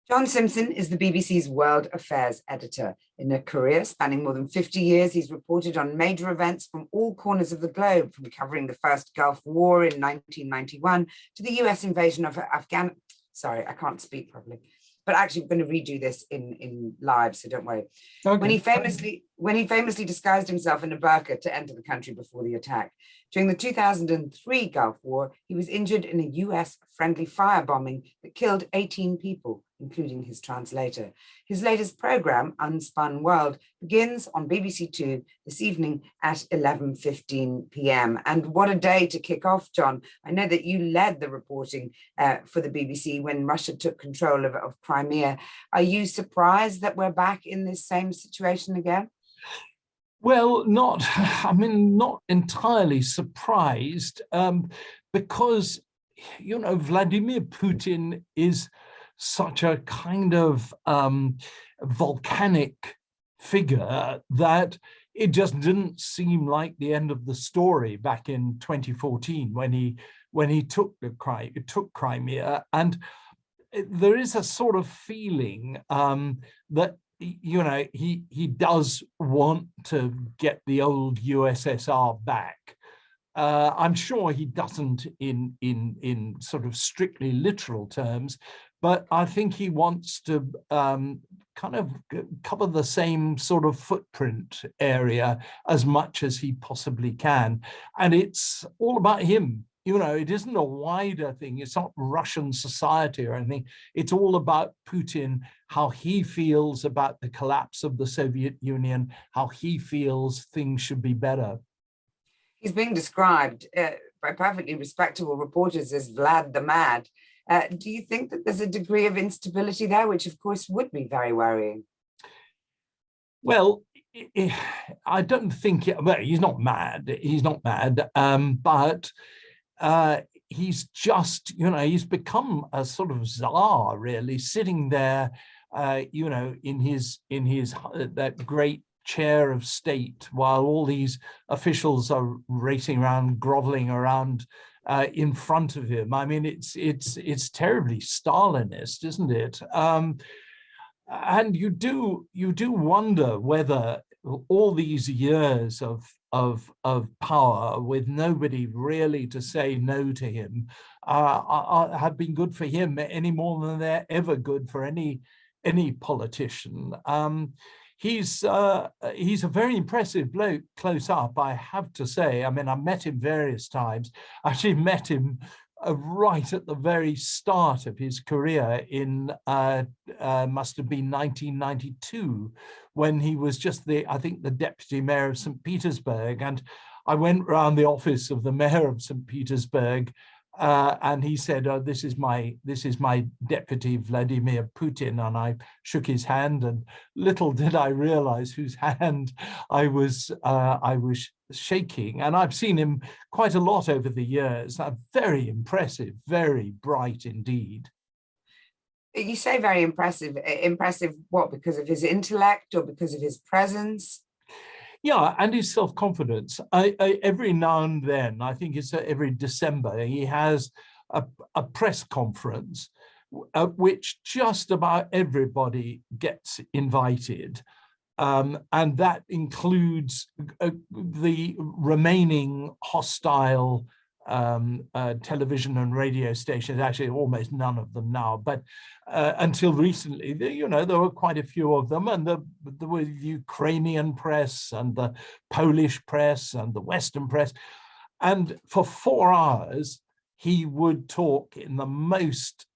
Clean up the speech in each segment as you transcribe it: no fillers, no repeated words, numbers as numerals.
John Simpson is the BBC's World Affairs editor. In a career spanning more than 50 years, he's reported on major events from all corners of the globe, from covering the first Gulf War in 1991 to the US invasion of Afghanistan. Sorry, I can't speak properly. But actually, we're going to redo this in live, so don't worry. Okay. When he famously disguised himself in a burqa to enter the country before the attack. During the 2003 Gulf War, he was injured in a US-friendly firebombing that killed 18 people, including his translator. His latest program, Unspun World, begins on BBC Two this evening at 11:15 p.m. And what a day to kick off, John. I know that you led the reporting for the BBC when Russia took control of Crimea. Are you surprised that we're back in this same situation again? Well, not entirely surprised, because, Vladimir Putin is such a kind of volcanic figure that it just didn't seem like the end of the story back in 2014 when he took Crimea. And there is a sort of feeling that he does want to get the old USSR back. I'm sure he doesn't in sort of strictly literal terms, but I think he wants to kind of cover the same sort of footprint area as much as he possibly can. And it's all about him. It isn't a wider thing. It's not Russian society or anything. It's all about Putin, how he feels about the collapse of the Soviet Union, how he feels things should be better. He's being described by perfectly respectable reporters as Vlad the Mad. Do you think that there's a degree of instability there, which of course would be very worrying? Well, I don't think, he's not mad. He's not mad, but he's just, he's become a sort of czar, really, sitting there, in his that great chair of state, while all these officials are racing around, groveling around in front of him. I mean, it's terribly Stalinist, isn't it? And you do wonder whether all these years of power with nobody really to say no to him have been good for him any more than they're ever good for any politician. He's a very impressive bloke close up, I have to say. I mean, I've met him various times. I actually met him right at the very start of his career in must have been 1992, when he was just I think the deputy mayor of St. Petersburg. And I went round the office of the mayor of St. Petersburg, and he said, "Oh, this is my deputy Vladimir Putin," and I shook his hand, and little did I realize whose hand I was shaking. And I've seen him quite a lot over the years. Very impressive, very bright indeed. You say very impressive. Impressive what? Because of his intellect or because of his presence? Yeah, and his self-confidence. Every now and then, I think it's every December, he has a press conference at which just about everybody gets invited. And that includes the remaining hostile television and radio stations, actually almost none of them now, but until recently, there were quite a few of them, and there was the Ukrainian press and the Polish press and the Western press. And for 4 hours, he would talk in the most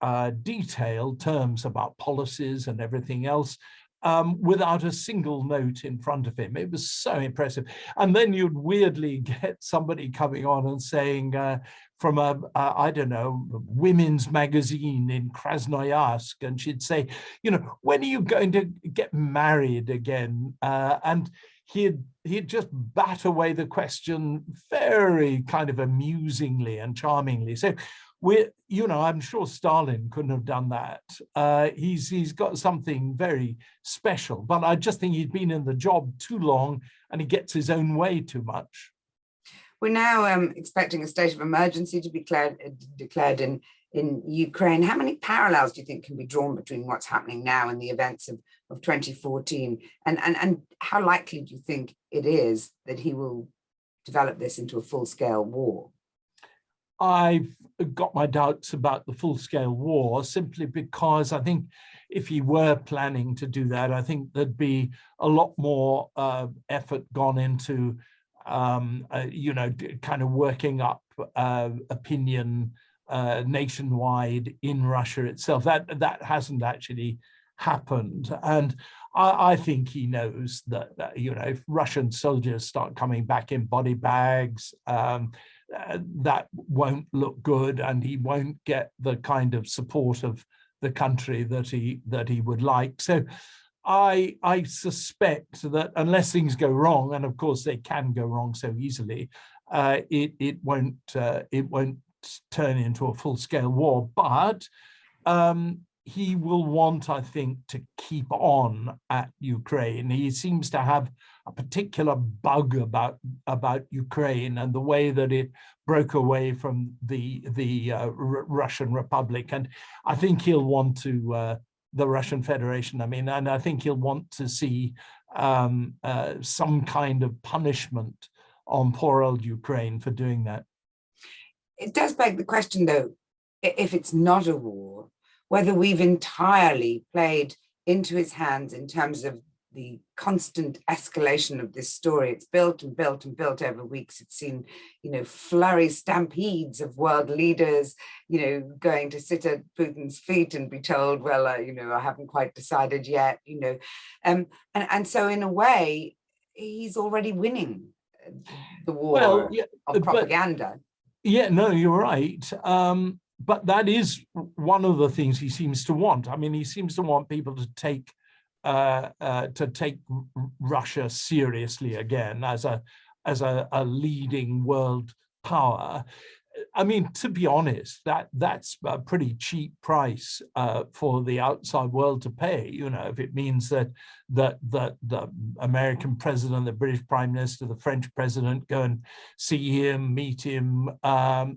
detailed terms about policies and everything else, without a single note in front of him. It was so impressive. And then you'd weirdly get somebody coming on and saying from I don't know, women's magazine in Krasnoyarsk, and she'd say, when are you going to get married again? And he'd just bat away the question very kind of amusingly and charmingly. So I'm sure Stalin couldn't have done that. He's got something very special, but I just think he's been in the job too long and he gets his own way too much. We're now expecting a state of emergency to be declared in Ukraine. How many parallels do you think can be drawn between what's happening now and the events of 2014? And how likely do you think it is that he will develop this into a full-scale war? I've got my doubts about the full-scale war, simply because I think if he were planning to do that, I think there'd be a lot more effort gone into, you know, kind of working up opinion nationwide in Russia itself. That hasn't actually happened, and I think he knows that, you know, if Russian soldiers start coming back in body bags, that won't look good, and he won't get the kind of support of the country that he would like. So I suspect that unless things go wrong, and of course they can go wrong so easily, it won't turn into a full-scale war. But he will want, I think, to keep on at Ukraine. He seems to have a particular bug about Ukraine and the way that it broke away from the Russian Republic. And I think he'll want to, the Russian Federation, I mean, and I think he'll want to see some kind of punishment on poor old Ukraine for doing that. It does beg the question, though, if it's not a war, whether we've entirely played into his hands in terms of the constant escalation of this story. It's built and built and built over weeks. It's seen, you know, flurry stampedes of world leaders, you know, going to sit at Putin's feet and be told, well, you know, I haven't quite decided yet, you know. And so in a way, he's already winning the war of propaganda. Yeah, no, you're right. But that is one of the things he seems to want. I mean, he seems to want people to take Russia seriously again as a leading world power. I mean, to be honest, that's a pretty cheap price for the outside world to pay. You know, if it means that the American president, the British prime minister, the French president go and see him, meet him,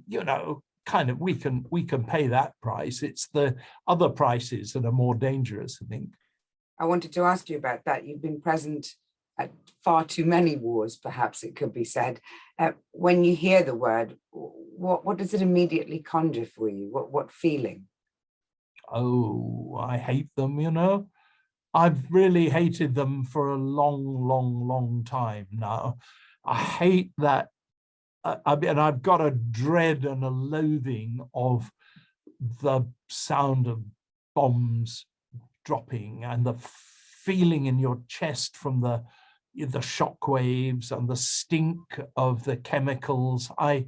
you know, kind of we can pay that price. It's the other prices that are more dangerous, I think. I wanted to ask you about that. You've been present at far too many wars, perhaps it could be said. When you hear the word, what does it immediately conjure for you? What feeling? Oh, I hate them, you know. I've really hated them for a long time now. I hate that. I mean, I've got a dread and a loathing of the sound of bombs dropping and the feeling in your chest from the shock waves and the stink of the chemicals. Of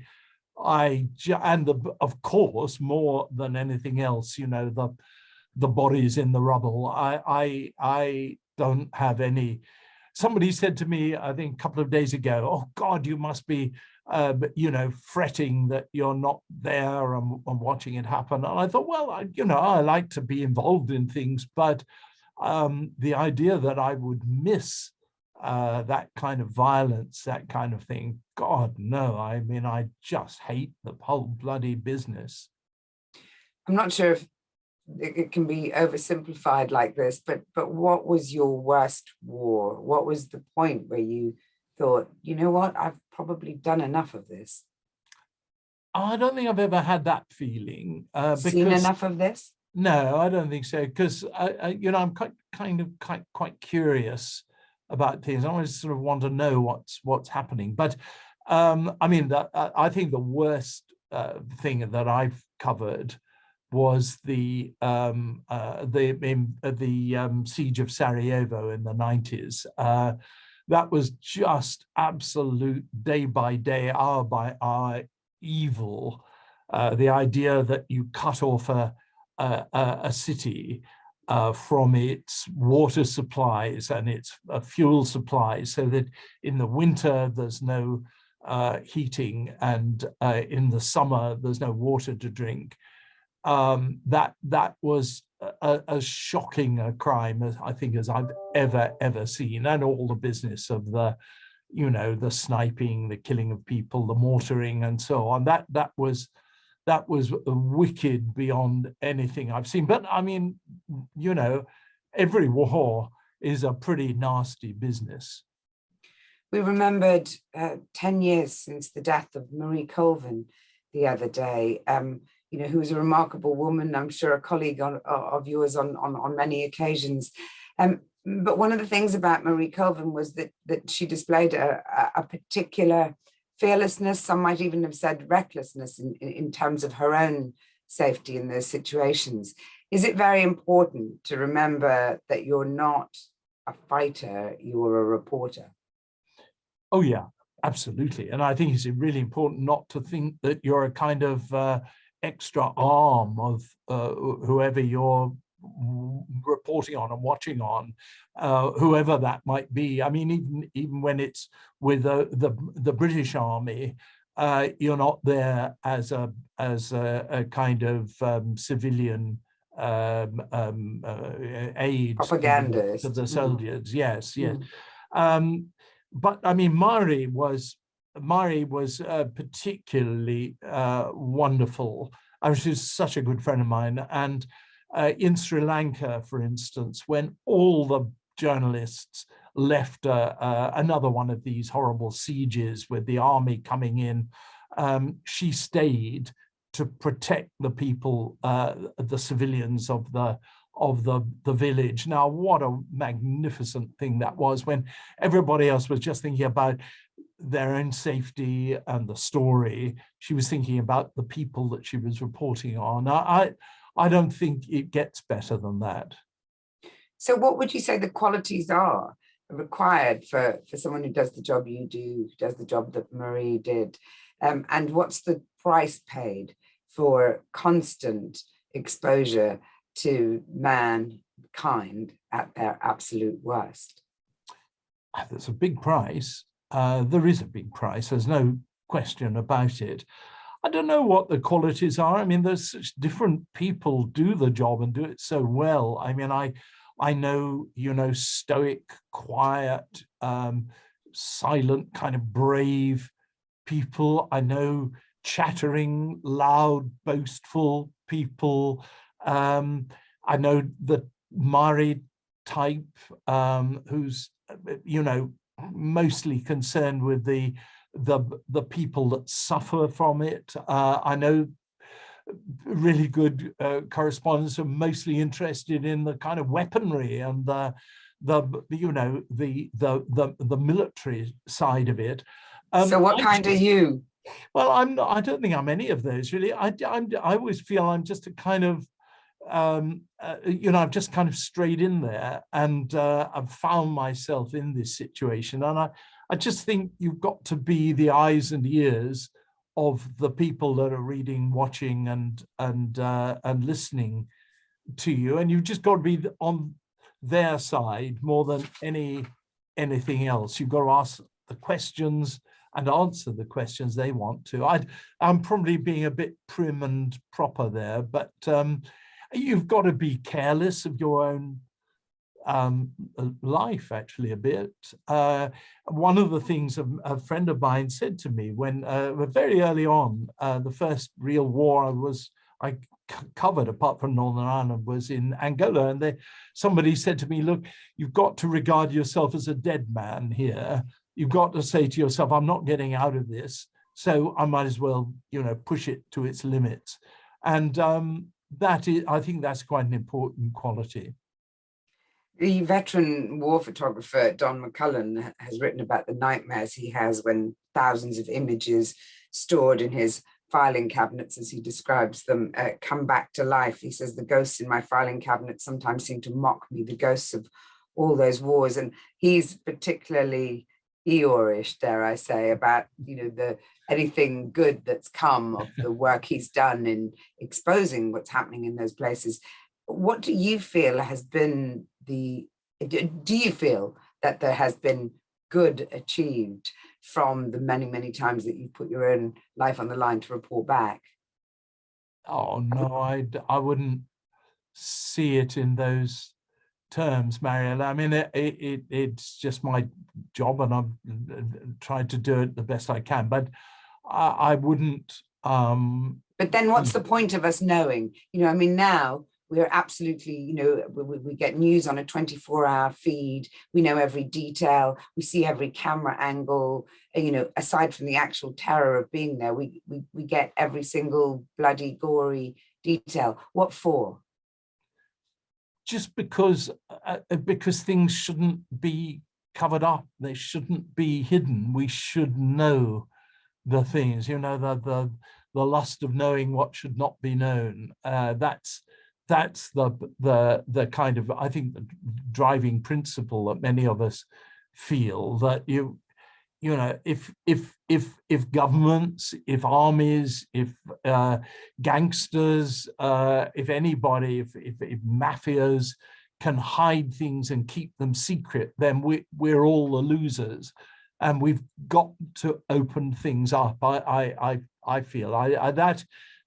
course, more than anything else, you know, the bodies in the rubble. I don't have any. Somebody said to me, I think a couple of days ago, oh God, you must be you know, fretting that you're not there and watching it happen. And I thought, well, you know, I like to be involved in things, but the idea that I would miss that kind of violence, that kind of thing, God, no. I mean, I just hate the whole bloody business. I'm not sure if it can be oversimplified like this, but what was your worst war? What was the point where you thought, you know what, I've probably done enough of this? I don't think I've ever had that feeling. Seen enough of this? No, I don't think so, because you know, I'm quite curious about things. I always sort of want to know what's happening. But I mean, I think the worst thing that I've covered was the siege of Sarajevo in the 90s. That was just absolute day by day, hour by hour evil. The idea that you cut off a city from its water supplies and its fuel supplies, so that in the winter there's no heating and in the summer there's no water to drink. That was as shocking a crime as I think as I've ever seen, and all the business of the, you know, the sniping, the killing of people, the mortaring, and so on. That was that was wicked beyond anything I've seen. But I mean, you know, every war is a pretty nasty business. We remembered 10 years since the death of Marie Colvin the other day, you know, who was a remarkable woman, I'm sure a colleague of yours on many occasions. But one of the things about Marie Colvin was that she displayed a particular fearlessness, some might even have said recklessness in terms of her own safety in those situations. Is it very important to remember that you're not a fighter, you're a reporter? Oh, yeah, absolutely. And I think it's really important not to think that you're a kind of extra arm of whoever you're reporting on and watching on, whoever that might be. I mean, even when it's with the British Army, you're not there as a kind of civilian aid Propagandist to the soldiers. Yes, yes. But I mean, Mari was particularly wonderful. I mean, she's such a good friend of mine. And in Sri Lanka, for instance, when all the journalists left another one of these horrible sieges with the army coming in, she stayed to protect the people, the civilians of the village. Now, what a magnificent thing that was, when everybody else was just thinking about their own safety and the story. She was thinking about the people that she was reporting on. I don't think it gets better than that. So what would you say the qualities are required for someone who does the job you do, who does the job that Marie did? And what's the price paid for constant exposure to mankind at their absolute worst? There's a big price. There is a big price. There's no question about it. I don't know what the qualities are. I mean, there's such different people do the job and do it so well. I mean, I know, you know, stoic, quiet, silent, kind of brave people. I know chattering, loud, boastful people. I know the Mari type, who's, you know, mostly concerned with the people that suffer from it. I know really good correspondents who are mostly interested in the kind of weaponry and the military side of it. So what kind are you? Well, I don't think I'm any of those really. I always feel I'm just a kind of you know, I've just kind of strayed in there, and I've found myself in this situation. And I just think you've got to be the eyes and ears of the people that are reading, watching, and listening to you, and you've just got to be on their side more than anything else. You've got to ask the questions and answer the questions they want to. I'm probably being a bit prim and proper there, but you've got to be careless of your own life, actually, a bit. One of the things a friend of mine said to me when very early on, the first real war I covered, apart from Northern Ireland, was in Angola, and somebody said to me, look, you've got to regard yourself as a dead man here. You've got to say to yourself, I'm not getting out of this, so I might as well, you know, push it to its limits. And I think that's quite an important quality. The veteran war photographer Don McCullen has written about the nightmares he has when thousands of images stored in his filing cabinets, as he describes them, come back to life. He says, the ghosts in my filing cabinet sometimes seem to mock me, the ghosts of all those wars. And he's particularly Eeyore-ish, dare I say, about, you know, anything good that's come of the work he's done in exposing what's happening in those places. What do you feel has been do you feel that there has been good achieved from the many, many times that you put your own life on the line to report back? Oh, no, I wouldn't see it in those terms, Mariella. I mean, it's just my job, and I've tried to do it the best I can, but I wouldn't But then what's the point of us knowing? You know, I mean, now we're absolutely, you know, we get news on a 24-hour feed. We know every detail. We see every camera angle. You know, aside from the actual terror of being there, we get every single bloody, gory detail. What for? Just because things shouldn't be covered up. They shouldn't be hidden. We should know the things. You know, the lust of knowing what should not be known. That's the kind of, I think, the driving principle that many of us feel, that you know, if governments, if armies, if gangsters, if anybody, if mafias can hide things and keep them secret, then we're all the losers, and we've got to open things up. I feel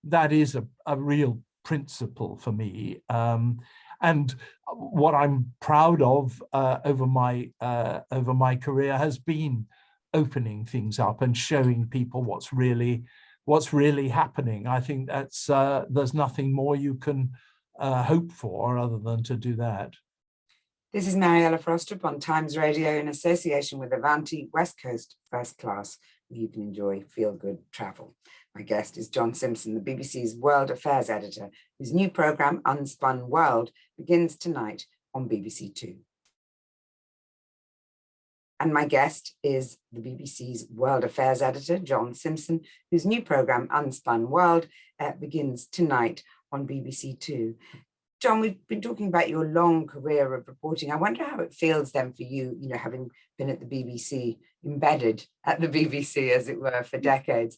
that is a real principle for me, and what I'm proud of over my career has been opening things up and showing people what's really happening. I think that's there's nothing more you can hope for other than to do that. This is Mariella Frostrup on Times Radio in association with Avanti West Coast First Class, where you can enjoy feel-good travel. My guest is John Simpson, the BBC's World Affairs editor, whose new programme, Unspun World, begins tonight on BBC Two. And my guest is the BBC's World Affairs editor, John Simpson, whose new programme, Unspun World, begins tonight on BBC Two. John, we've been talking about your long career of reporting. I wonder how it feels then for you, you know, having been at the BBC, embedded at the BBC, as it were, for decades,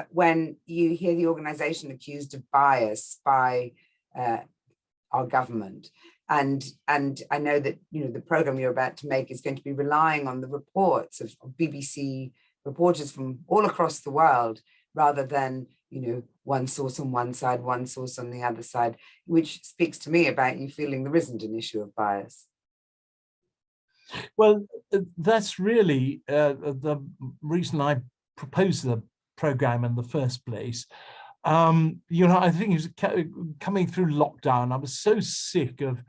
when you hear the organisation accused of bias by our government. And I know that, you know, the programme you're about to make is going to be relying on the reports of BBC reporters from all across the world, rather than, you know, one source on one side, one source on the other side, which speaks to me about you feeling there isn't an issue of bias. Well, that's really the reason I proposed the programme in the first place. You know, I think it was coming through lockdown, I was so sick of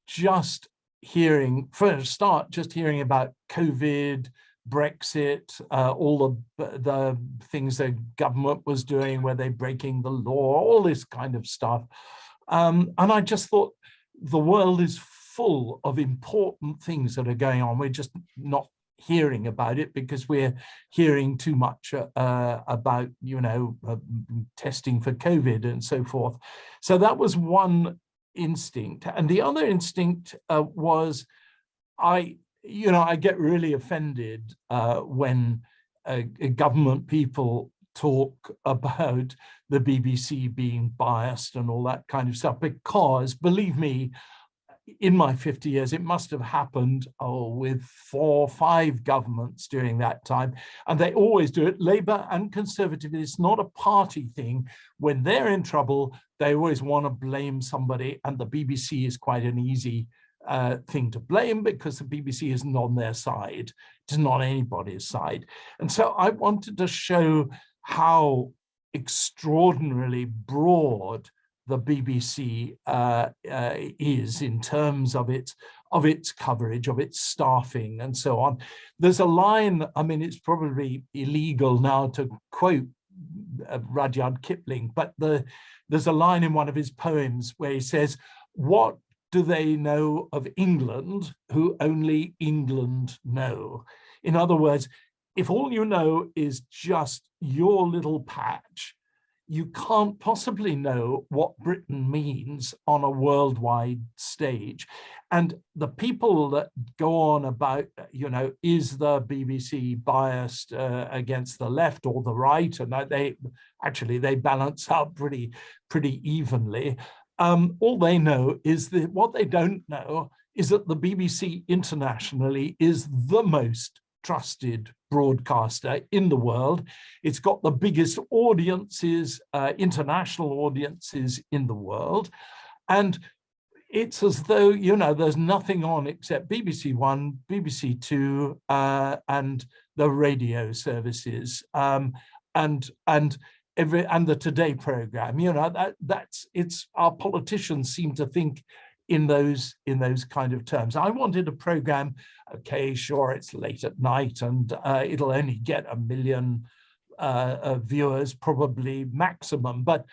just hearing, for a start, just hearing about COVID, Brexit, all the things the government was doing, were they breaking the law, all this kind of stuff. And I just thought the world is full of important things that are going on. We're just not hearing about it because we're hearing too much about, you know, testing for COVID and so forth. So that was one instinct. And the other instinct was you know, I get really offended when government people talk about the BBC being biased and all that kind of stuff, because, believe me, in my 50 years, it must have happened with 4 or 5 governments during that time. And they always do it, Labour and Conservative. It's not a party thing. When they're in trouble, they always want to blame somebody. And the BBC is quite an easy thing to blame, because the BBC isn't on their side. It's not anybody's side. And so I wanted to show how extraordinarily broad the BBC is in terms of its coverage, of its staffing, and so on. There's a line, I mean, it's probably illegal now to quote Rudyard Kipling, but there's a line in one of his poems where he says, "What do they know of England who only England know?" In other words, if all you know is just your little patch, you can't possibly know what Britain means on a worldwide stage. And the people that go on about, you know, is the BBC biased against the left or the right? And they balance out pretty evenly. All they know is that what they don't know is that the BBC internationally is the most trusted broadcaster in the world. It's got the biggest audiences, international audiences in the world. And it's as though, you know, there's nothing on except BBC One, BBC Two, and the radio services. And and the Today program. It's our politicians seem to think in those kind of terms. I wanted a program, okay, sure, it's late at night and it'll only get 1 million viewers, probably maximum, but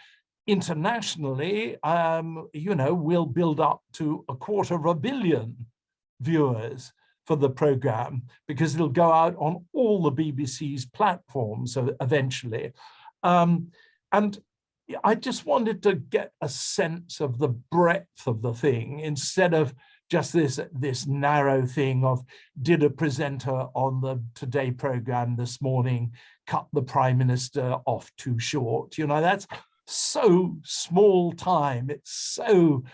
internationally, we'll build up to 250 million viewers for the program, because it'll go out on all the BBC's platforms eventually. And I just wanted to get a sense of the breadth of the thing, instead of just this narrow thing of, did a presenter on the Today program this morning cut the Prime Minister off too short? That's so small time. It's so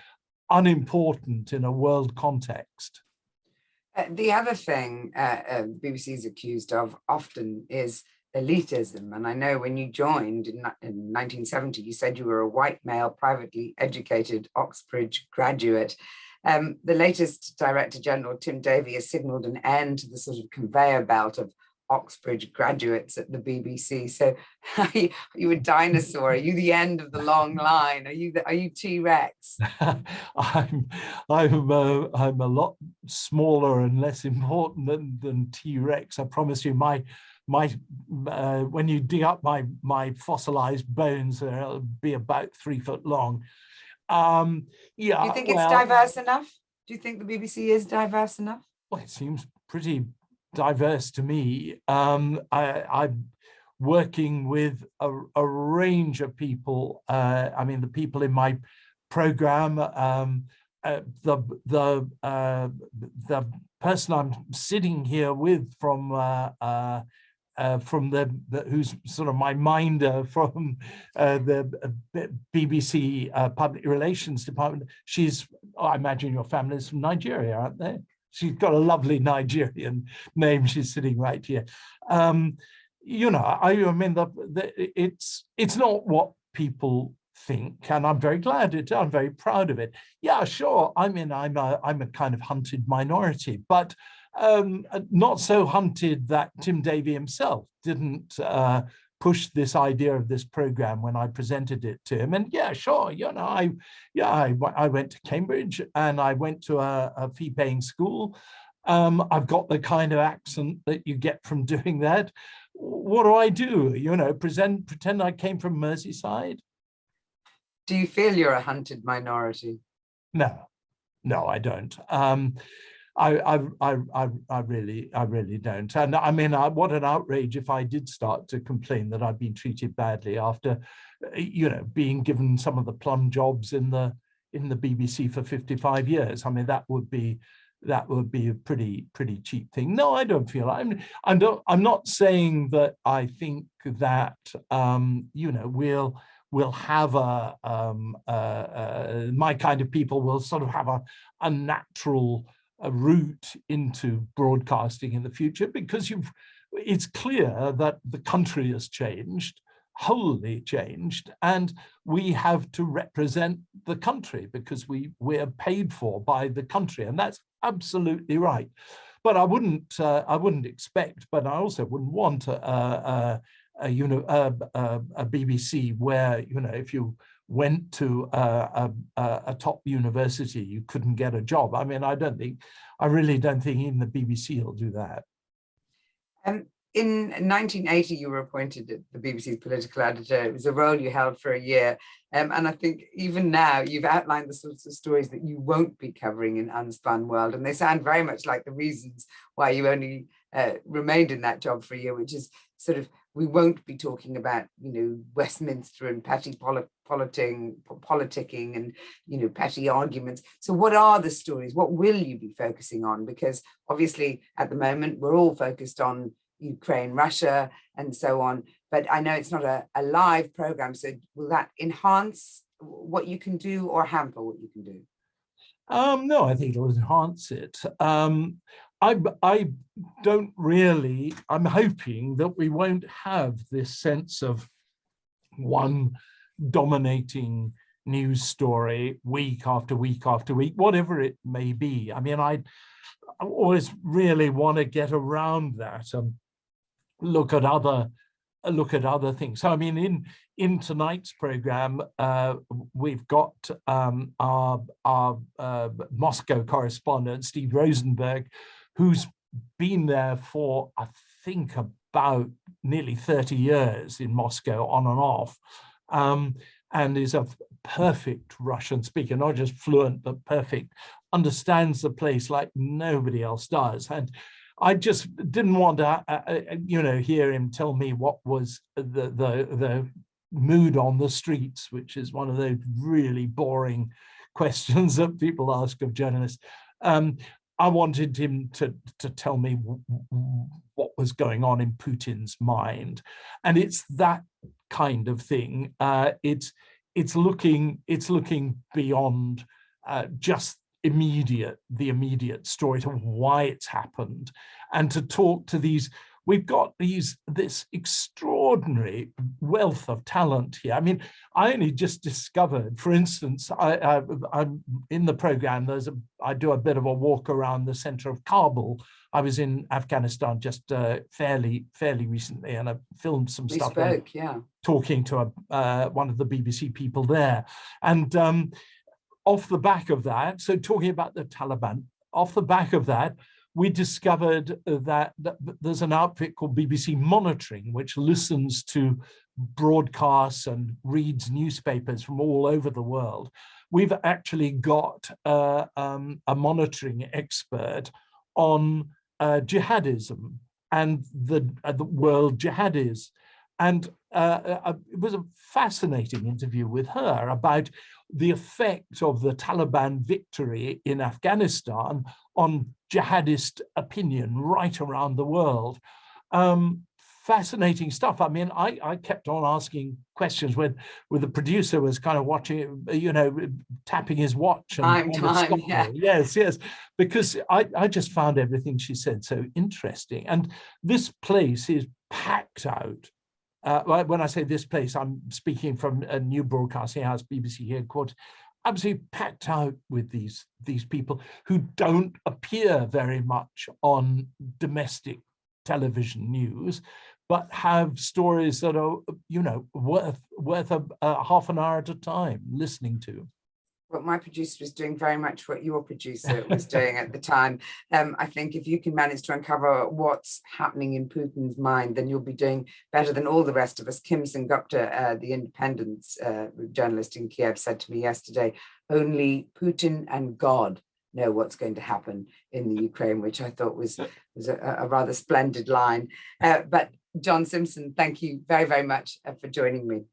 unimportant in a world context. The other thing BBC is accused of often is elitism. And I know when you joined in 1970, you said you were a white male, privately educated Oxbridge graduate. The latest Director General, Tim Davie, has signalled an end to the sort of conveyor belt of Oxbridge graduates at the BBC. So are you a dinosaur? Are you the end of the long line? Are you T-Rex? I'm a lot smaller and less important than T-Rex. I promise you. My when you dig up my fossilized bones, they'll be about 3 foot long. Yeah. Do you think it's diverse enough? Do you think the BBC is diverse enough? Well, it seems pretty diverse to me. I'm working with a range of people. The people in my program, the person I'm sitting here with from who's sort of my minder from the BBC Public Relations Department. I imagine your family's from Nigeria, aren't they? She's got a lovely Nigerian name. She's sitting right here. It's not what people think, and I'm very glad I'm very proud of it. Yeah, sure. I'm a kind of hunted minority, but not so hunted that Tim Davie himself didn't push this idea of this program when I presented it to him. And yeah, sure, I went to Cambridge and I went to a fee-paying school. I've got the kind of accent that you get from doing that. What do? Pretend I came from Merseyside? Do you feel you're a hunted minority? No, I don't. I really don't. And what an outrage if I did start to complain that I've been treated badly after, being given some of the plum jobs in the BBC for 55 years. That would be a pretty cheap thing. No, I don't feel. I'm not saying that I think that we'll have my kind of people will sort of have a natural route into broadcasting in the future, because it's clear that the country has changed, wholly changed, and we have to represent the country because we're paid for by the country, and that's absolutely right. But I wouldn't expect, but I also wouldn't want a BBC where if you went to a top university, you couldn't get a job. I really don't think even the BBC will do that. In 1980, you were appointed the BBC's political editor. It was a role you held for a year. And I think even now you've outlined the sorts of stories that you won't be covering in Unspun World. And they sound very much like the reasons why you only remained in that job for a year, which is sort of, we won't be talking about, Westminster and petty politicking and, petty arguments. So what are the stories? What will you be focusing on? Because obviously at the moment, we're all focused on Ukraine, Russia, and so on. But I know it's not a live program. So will that enhance what you can do or hamper what you can do? No, I think it will enhance it. I don't really, I'm hoping that we won't have this sense of one dominating news story week after week after week, whatever it may be. I always really want to get around that and look at other look at other things. So I mean, in tonight's program, we've got our Moscow correspondent, Steve Rosenberg, who's been there for, I think, about nearly 30 years in Moscow, on and off, and is a perfect Russian speaker, not just fluent, but perfect, understands the place like nobody else does. And I just didn't want to, hear him tell me what was the mood on the streets, which is one of those really boring questions that people ask of journalists. I wanted him to tell me what was going on in Putin's mind, and it's that kind of thing. It's looking beyond just the immediate story to why it's happened, and to talk to these. We've got this extraordinary wealth of talent here. I mean, I only just discovered, for instance, I'm in the program. I do a bit of a walk around the center of Kabul. I was in Afghanistan just fairly recently, and I filmed some stuff. Talking to one of the BBC people there, and off the back of that, so talking about the Taliban, off the back of that, we discovered that there's an outfit called BBC Monitoring, which listens to broadcasts and reads newspapers from all over the world. We've actually got a monitoring expert on jihadism and the world jihadis. And it was a fascinating interview with her about the effect of the Taliban victory in Afghanistan on jihadist opinion right around the world. Fascinating stuff. I mean, I kept on asking questions with the producer was kind of watching, tapping his watch. And time, yeah. Yes, because I just found everything she said so interesting. And this place is packed out. When I say this place, I'm speaking from a new broadcasting house, BBC headquarters, absolutely packed out with these people who don't appear very much on domestic television news, but have stories that are, worth a half an hour at a time listening to. Well, my producer was doing very much what your producer was doing at the time. I think if you can manage to uncover what's happening in Putin's mind, then you'll be doing better than all the rest of us. Kim Sengupta, the Independent's journalist in Kiev, said to me yesterday, only Putin and God know what's going to happen in the Ukraine, which I thought was a rather splendid line. But John Simpson, thank you very, very much for joining me.